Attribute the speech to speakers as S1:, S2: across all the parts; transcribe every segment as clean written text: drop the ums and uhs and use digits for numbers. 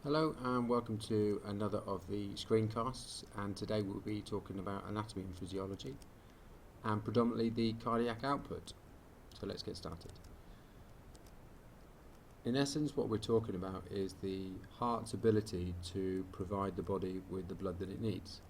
S1: Hello and welcome to another of the screencasts, and today we'll be talking about anatomy and physiology and predominantly the cardiac output. So let's get started. In essence, what we're talking about is the heart's ability to provide the body with the blood that it needs,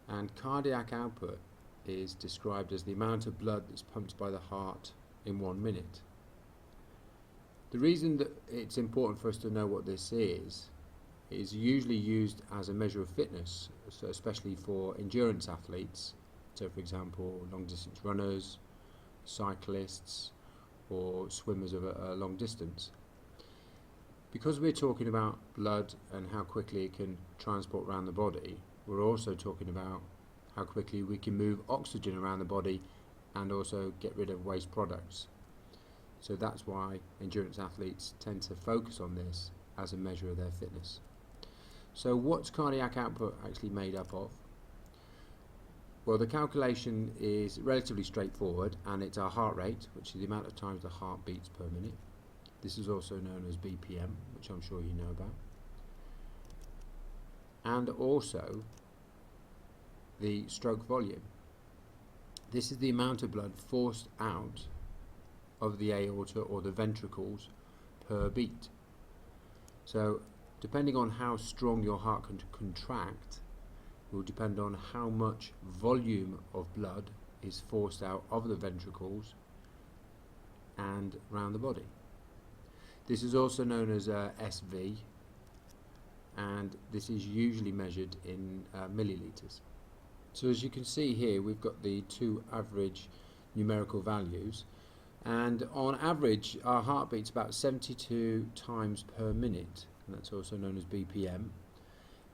S1: and cardiac output is described as the amount of blood that's pumped by the heart in 1 minute. The reason that it's important for us to know what this is usually used as a measure of fitness, so especially for endurance athletes, so for example long distance runners, cyclists or swimmers of a long distance. Because we're talking about blood and how quickly it can transport around the body, we're also talking about how quickly we can move oxygen around the body and also get rid of waste products. So that's why endurance athletes tend to focus on this as a measure of their fitness. So what's cardiac output actually made up of? Well, the calculation is relatively straightforward, and it's our heart rate, which is the amount of times the heart beats per minute. This is also known as BPM, which I'm sure you know about. And also the stroke volume. This is the amount of blood forced out of the aorta or the ventricles per beat. So depending on how strong your heart can contract will depend on how much volume of blood is forced out of the ventricles and around the body. This is also known as SV, and this is usually measured in milliliters. So as you can see here, we've got the two average numerical values, and on average our heart beats about 72 times per minute, and that's also known as BPM,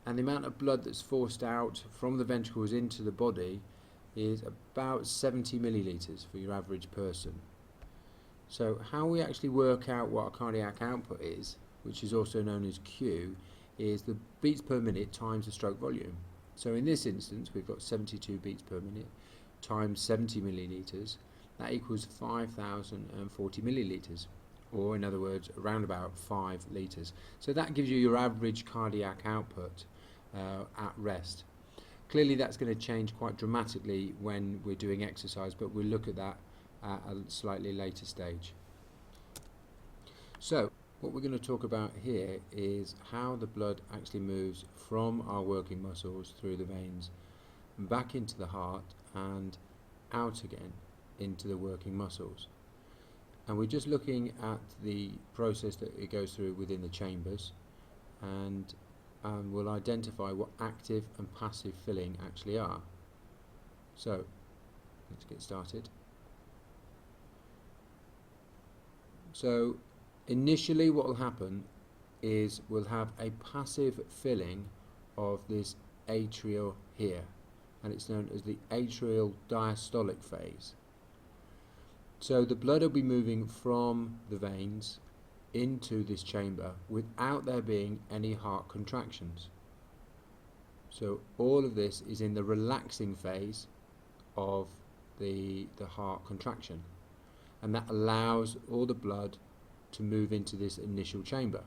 S1: and the amount of blood that's forced out from the ventricles into the body is about 70 milliliters for your average person. So how we actually work out what a cardiac output is, which is also known as Q, is the beats per minute times the stroke volume. So in this instance we've got 72 beats per minute times 70 milliliters. That equals 5,040 milliliters, or in other words around about 5 litres. So that gives you your average cardiac output at rest. Clearly that's going to change quite dramatically when we're doing exercise, but we'll look at that at a slightly later stage. So what we're going to talk about here is how the blood actually moves from our working muscles through the veins back into the heart and out again into the working muscles. And we're just looking at the process that it goes through within the chambers, and we'll identify what active and passive filling actually are. So let's get started. So initially what will happen is we'll have a passive filling of this atrial here, and it's known as the atrial diastolic phase. So the blood will be moving from the veins into this chamber without there being any heart contractions. So all of this is in the relaxing phase of the heart contraction, and that allows all the blood to move into this initial chamber.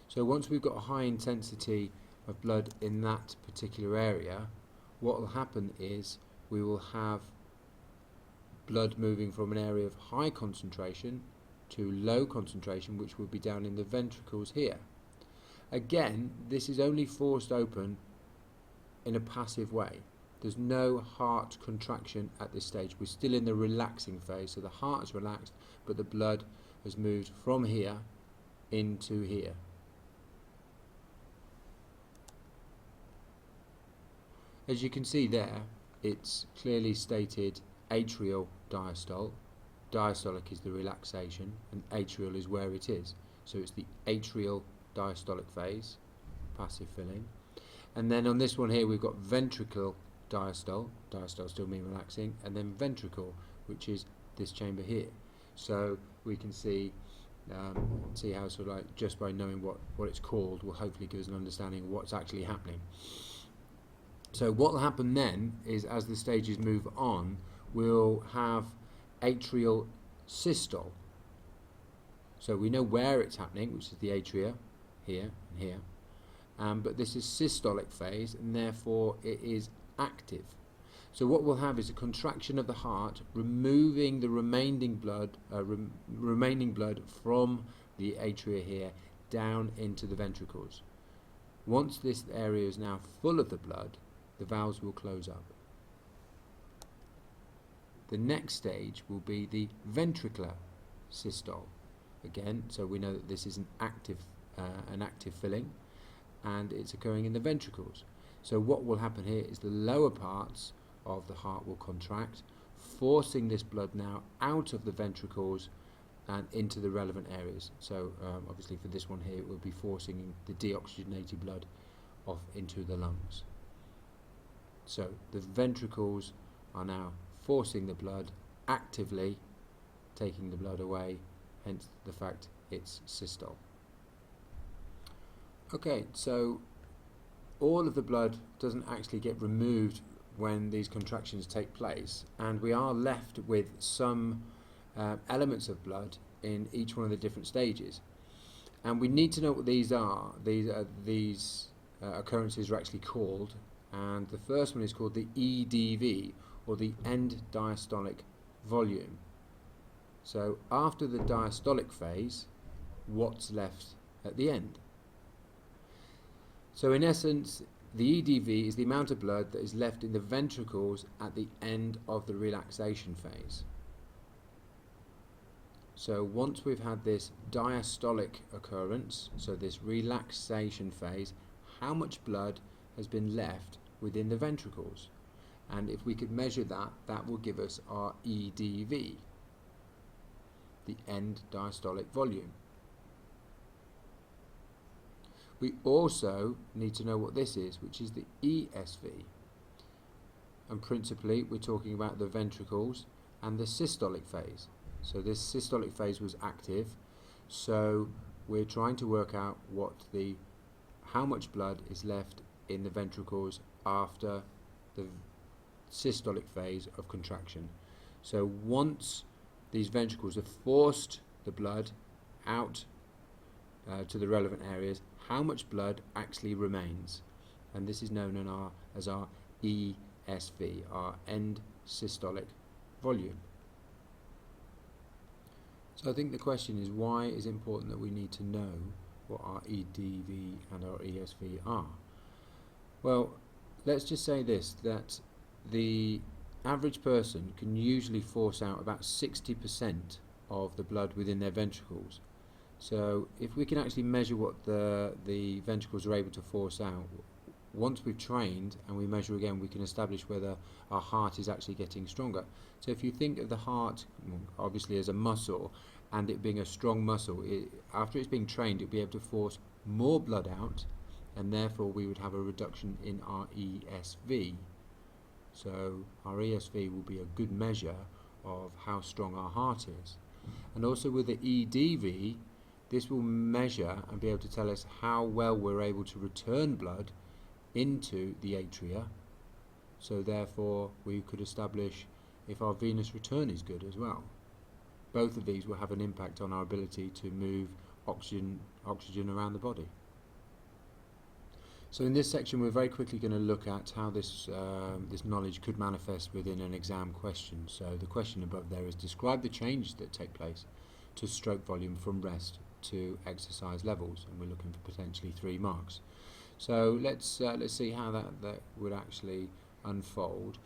S1: So once we've got a high intensity of blood in that particular area, what will happen is we will have blood moving from an area of high concentration to low concentration, which will be down in the ventricles here. Again, this is only forced open in a passive way. There's no heart contraction at this stage. We're still in the relaxing phase, so the heart is relaxed, but the blood has moved from here into here. As you can see there, it's clearly stated atrial diastole. Diastolic is the relaxation and atrial is where it is. So it's the atrial diastolic phase, passive filling. And then on this one here we've got ventricle diastole. Diastole still mean relaxing, and then ventricle, which is this chamber here. So we can see how sort of like just by knowing what it's called will hopefully give us an understanding of what's actually happening. So what will happen then is, as the stages move on, we'll have atrial systole. So we know where it's happening, which is the atria here and here, but this is systolic phase, and therefore it is active. So what we'll have is a contraction of the heart, removing the remaining blood from the atria here down into the ventricles. Once this area is now full of the blood, the valves will close up. The next stage will be the ventricular systole. Again, so we know that this is an active filling, and it's occurring in the ventricles. So what will happen here is the lower parts of the heart will contract, forcing this blood now out of the ventricles and into the relevant areas. So obviously for this one here, it will be forcing the deoxygenated blood off into the lungs. So the ventricles are now forcing the blood, actively taking the blood away, hence the fact it's systole. Okay, so all of the blood doesn't actually get removed when these contractions take place, and we are left with some elements of blood in each one of the different stages, and we need to know what these are. These occurrences are actually called, and the first one is called the EDV, or the end diastolic volume. So after the diastolic phase, what's left at the end? So in essence, the EDV is the amount of blood that is left in the ventricles at the end of the relaxation phase. So once we've had this diastolic occurrence, so this relaxation phase, how much blood has been left within the ventricles? And if we could measure that, that will give us our EDV, the end diastolic volume. We also need to know what this is, which is the ESV. And principally, we're talking about the ventricles and the systolic phase. So this systolic phase was active, so we're trying to work out how much blood is left in the ventricles after the systolic phase of contraction. So once these ventricles have forced the blood out to the relevant areas, how much blood actually remains? And this is known as our ESV, our end systolic volume. So I think the question is, why is it important that we need to know what our EDV and our ESV are? Well, let's just say this, that the average person can usually force out about 60% of the blood within their ventricles. So if we can actually measure what the ventricles are able to force out, once we've trained and we measure again, we can establish whether our heart is actually getting stronger. So if you think of the heart obviously as a muscle, and it being a strong muscle, after it's being trained, it'll be able to force more blood out, and therefore we would have a reduction in our ESV. So our ESV will be a good measure of how strong our heart is. And also with the EDV, this will measure and be able to tell us how well we're able to return blood into the atria. So therefore we could establish if our venous return is good as well. Both of these will have an impact on our ability to move oxygen around the body. So in this section we're very quickly going to look at how this knowledge could manifest within an exam question. So the question above there is, describe the changes that take place to stroke volume from rest to exercise levels, and we're looking for potentially 3 marks. So let's see how that would actually unfold.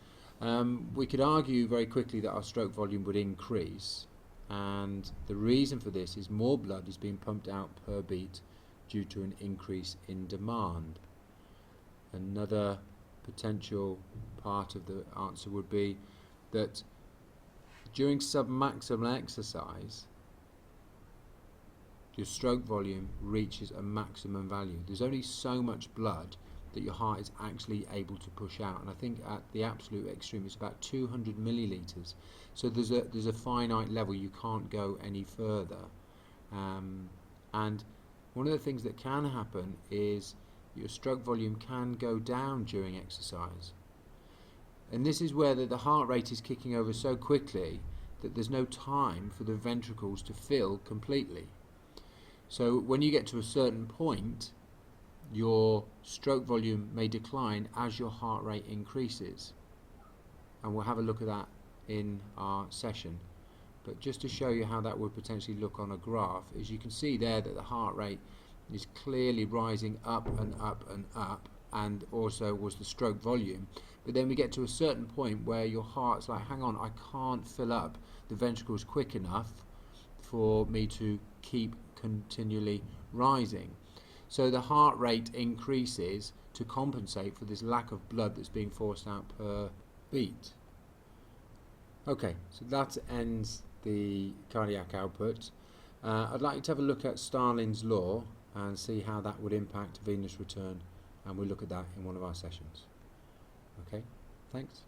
S1: We could argue very quickly that our stroke volume would increase, and the reason for this is more blood is being pumped out per beat due to an increase in demand. Another potential part of the answer would be that during submaximal exercise, your stroke volume reaches a maximum value. There's only so much blood that your heart is actually able to push out, and I think at the absolute extreme it's about 200 millilitres. So there's a finite level, you can't go any further. And one of the things that can happen is your stroke volume can go down during exercise, and this is where the heart rate is kicking over so quickly that there's no time for the ventricles to fill completely. So when you get to a certain point, your stroke volume may decline as your heart rate increases, and we'll have a look at that in our session. But just to show you how that would potentially look on a graph, as you can see there that the heart rate is clearly rising up and up and up, and also was the stroke volume. But then we get to a certain point where your heart's like, hang on, I can't fill up the ventricles quick enough for me to keep continually rising. So the heart rate increases to compensate for this lack of blood that's being forced out per beat. Okay, so that ends the cardiac output. I'd like you to have a look at Starling's law and see how that would impact venous return, and we'll look at that in one of our sessions. Okay, thanks.